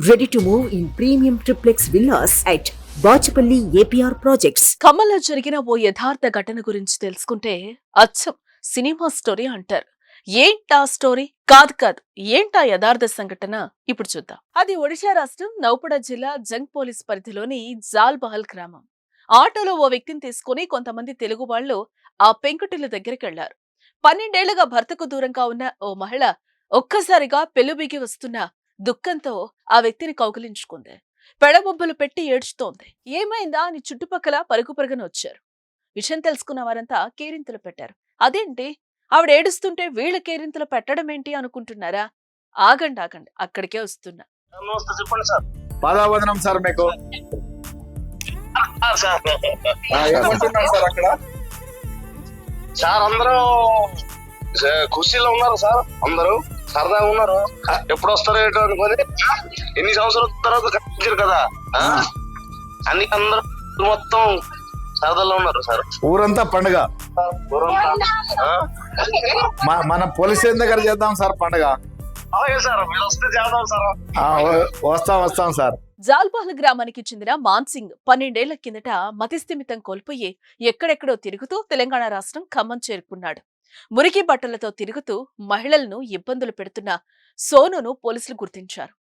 Ready to move in premium triplex villas at Bachapalli APR Projects. ఖమ్మంలో జరిగిన ఓ యథార్థ ఘటన గురించి తెలుసుకుంటే అచ్చం సినిమా స్టోరీ అంటారు. ఏంటా స్టోరీ? కాదు ఏంటా యథార్థ సంఘటన? ఇప్పుడు చూద్దాం. అది ఒడిశా రాష్ట్రం నౌపడ జిల్లా జంగ్ పోలీస్ పరిధిలోని జాల్ బహల్ గ్రామం. ఆటోలో ఓ వ్యక్తిని తీసుకుని కొంతమంది తెలుగు వాళ్ళు ఆ పెంకుటిల్లు దగ్గరికి వెళ్లారు. 12 ఏళ్లుగా భర్తకు దూరంగా ఉన్న ఓ మహిళ ఒక్కసారిగా పెళ్లిబిగి వస్తున్న దుఃఖంతో ఆ వ్యక్తిని కౌగిలించుకుంది. పెడబొబ్బలు పెట్టి ఏడ్చుతోంది. ఏమైందా అని చుట్టుపక్కల పరుగుపరుగున వచ్చారు. విషయం తెలుసుకున్న వారంతా కేరింతలు పెట్టారు. అదేంటి ఆవిడ ఏడుస్తుంటే వీళ్ళ కేరింతలు పెట్టడం ఏంటి అనుకుంటున్నారా? ఆగండి అక్కడికే వస్తున్నా. నమస్తే, చెప్పండి సార్. పాదావందనం సార్. మీకు ఏమంటున్నారు సార్ అక్కడ? సార్ అందరూ ఖుషీలో ఉన్నారు సార్, అందరూ సరదాగా ఉన్నారు. ఎప్పుడు వస్తారో ఏంటో అనుకొని ఎన్ని సంవత్సరాల తర్వాత కట్టించారు కదా అన్ని అందరూ మొత్తం సరదాలో ఉన్నారు సార్. ఊరంతా పండుగ. మన పోలీస్ స్టేషన్ దగ్గర చేద్దాం సార్ పండుగ. అలాగే సార్, మీరు వస్తే చేద్దాం సార్. వస్తాం సార్. జాల్బాల్ గ్రామానికి చెందిన మాన్సింగ్ 12 ఏళ్ల కిందట మతిస్థిమితం కోల్పోయి ఎక్కడెక్కడో తిరుగుతూ తెలంగాణ రాష్ట్రం ఖమ్మం చేరుకున్నాడు. మురికి బట్టలతో తిరుగుతూ మహిళలను ఇబ్బందులు పెడుతున్న సోనును పోలీసులు గుర్తించారు.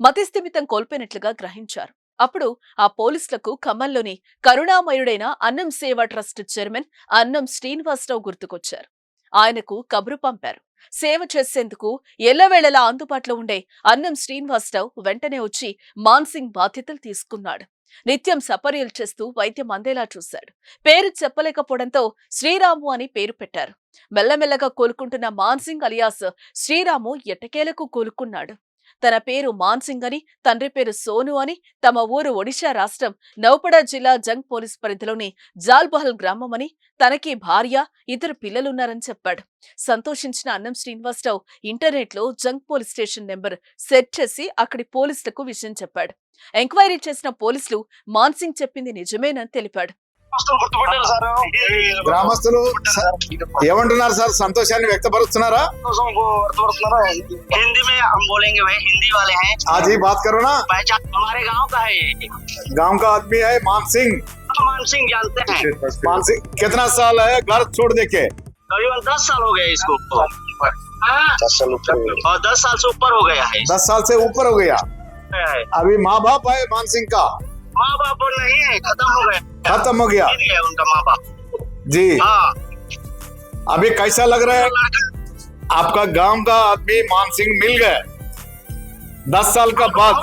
మతిస్థిమితం కోల్పోయినట్లుగా గ్రహించారు. అప్పుడు ఆ పోలీసులకు ఖమ్మంలోని కరుణామయుడైన అన్నం సేవా ట్రస్ట్ చైర్మన్ అన్నం శ్రీనివాసరావు గుర్తుకొచ్చారు. ఆయనకు కబురు పంపారు. సేవ చేసేందుకు ఎల్లవేళలా అందుబాటులో ఉండే అన్నం శ్రీనివాసరావు వెంటనే వచ్చి మాన్సింగ్ బాధ్యతలు తీసుకున్నాడు. నిత్యం సపర్యలు చేస్తూ వైద్యం అందేలా చూశాడు. పేరు చెప్పలేకపోవడంతో శ్రీరాము అని పేరు పెట్టారు. మెల్లమెల్లగా కోలుకుంటున్న మాన్సింగ్ అలియాస్ శ్రీరాము ఎట్టకేలకు కోలుకున్నాడు. తన పేరు మాన్సింగ్ అని, తండ్రి పేరు సోను అని, తమ ఊరు ఒడిశా రాష్ట్రం నౌపడ జిల్లా జంగ్ పోలీస్ పరిధిలోని జాల్బహల్ గ్రామం అని, తనకి భార్య, 2 పిల్లలున్నారని చెప్పాడు. సంతోషించిన అన్నం శ్రీనివాసరావు ఇంటర్నెట్ లో జంగ్ పోలీస్ స్టేషన్ నెంబర్ సెర్చ్ చేసి అక్కడి పోలీసులకు విషయం చెప్పాడు. ఎంక్వైరీ చేసిన పోలీసులు మాన్సింగ్ చెప్పింది నిజమేనని తెలిపాడు. గ్రామస్తులు ఏమంటున్నారు సార్? సంతోషాన్ని వ్యక్తపరుస్తున్నారా? हिंदी में हम बोलेंगे भाई, हिंदी वाले हैं। हाँ जी, बात करो ना। पहचान हमारे गांव का है, गांव का आदमी है मान सिंह। मान सिंह जानते हैं। मान सिंह कितना साल है घर छोड़ देके? करीबन 10 साल हो गए इसको। 10 साल और 10 साल से ऊपर हो गया है। 10 साल से ऊपर हो गया। अभी माँ बाप है मान सिंह का? माँ बाप नहीं है, खत्म हो गया। खत्म हो गया उनका माँ बाप जी। हाँ। अभी कैसा लग रहा है आपका गांव का आदमी मान सिंह मिल गए 10 साल का बाद?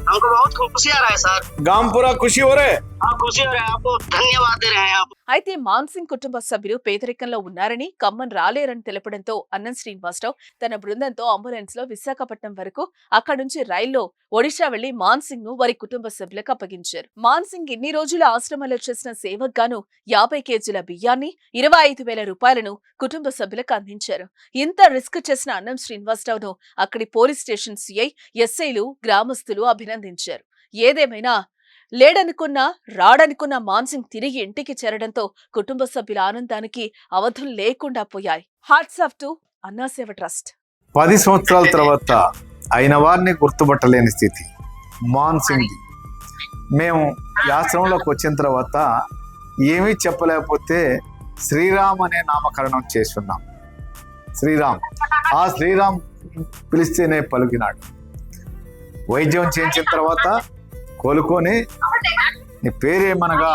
हमको बहुत खुशी आ रहा है सर। गांव पूरा खुशी हो रहे? हाँ, खुशी हो रहा है। आपको धन्यवाद दे रहे हैं आप। అయితే మాన్సింగ్ కుటుంబ సభ్యులు పేదరికంలో ఉన్నారని, ఖమ్మం రాలేరని తెలపడంతో అన్నం శ్రీనివాసరావు తన బృందంతో అంబులెన్స్ లో విశాఖపట్నం వరకు, అక్కడి నుంచి రైల్లో ఒడిశా వెళ్లి మాన్సింగ్ ను వారి కుటుంబ సభ్యులకు అప్పగించారు. మాన్సింగ్ ఇన్ని రోజుల ఆశ్రమంలో చేసిన సేవకు గాను 50 కేజీల బియ్యాన్ని, 25,000 రూపాయలను కుటుంబ సభ్యులకు అందించారు. ఇంత రిస్క్ చేసిన అన్నం శ్రీనివాసరావును అక్కడి పోలీస్ స్టేషన్ సిఐ, ఎస్ఐలు, గ్రామస్తులు అభినందించారు. ఏదేమైనా లేడనుకున్నా రాడనుకున్న మాన్సింగ్ తిరిగి ఇంటికి చేరడంతో కుటుంబ సభ్యుల ఆనందానికి అవధులు లేకుండా పోయాయి. Hats off to Annaseva trust. 10 సంవత్సరాల తర్వాత అయిన వారిని గుర్తుపట్టలేని స్థితి మాన్సింగ్. మేము ఈ ఆశ్రమంలోకి వచ్చిన తర్వాత ఏమీ చెప్పలేకపోతే శ్రీరామ్ అనే నామకరణం చేస్తున్నాం. శ్రీరామ్, ఆ శ్రీరామ్ పిలిస్తేనే పలికినాడు. వైద్యం చేయించిన తర్వాత కోలుకొని నీ పేరేమనగా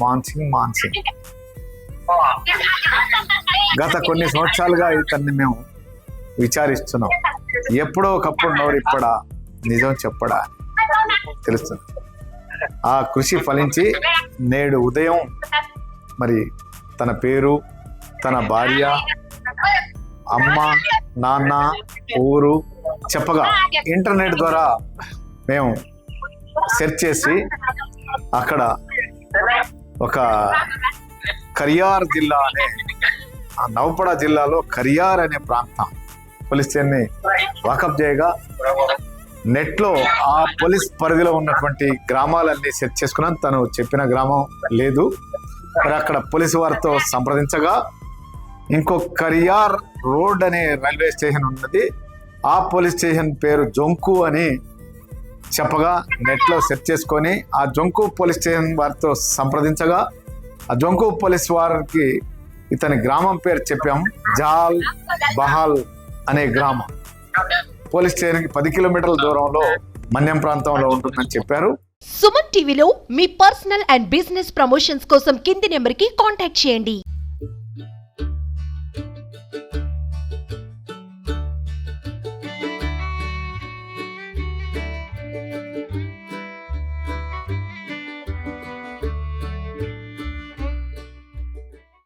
మాన్సింగ్. గత కొన్ని సంవత్సరాలుగా ఇతన్ని మేము విచారిస్తున్నాం. ఎప్పుడో ఒకప్పుడు నోరిప్పడా, నిజం చెప్పడా తెలుస్తుంది. ఆ కృషి ఫలించి నేడు ఉదయం మరి తన పేరు, తన భార్య, అమ్మ, నాన్న, ఊరు చెప్పగా ఇంటర్నెట్ ద్వారా మేము సెర్చ్ చేసి అక్కడ ఒక కరియార్ జిల్లా అనే నౌపడ జిల్లాలో కరియార్ అనే ప్రాంతం పోలీస్ స్టేషన్ని వాకప్ చేయగా నెట్లో ఆ పోలీస్ పరిధిలో ఉన్నటువంటి గ్రామాలన్నీ సెర్చ్ చేసుకున్నాను. తను చెప్పిన గ్రామం లేదు. మరి అక్కడ పోలీసు వారితో సంప్రదించగా ఇంకో కరియార్ రోడ్ అనే రైల్వే స్టేషన్ ఉన్నది. ఆ పోలీస్ స్టేషన్ పేరు జొంకు అని చెప్పగా నెట్లో సెర్చ్ చేసుకొని ఆ జొంకు పోలీస్ స్టేషన్ వారితో సంప్రదించగా ఆ జొంకు పోలీస్ వారికి ఇతని గ్రామం పేరు చెప్పాం. జాల్ బహాల్ అనే గ్రామం పోలీస్ స్టేషన్కి 10 కిలోమీటర్ల దూరంలో మన్యం ప్రాంతంలో ఉంటుందని చెప్పారు. సుమన్ టీవీలో మీ పర్సనల్ అండ్ బిజినెస్ ప్రమోషన్స్ కోసం కింది నెంబర్కి కాంటాక్ట్ చేయండి.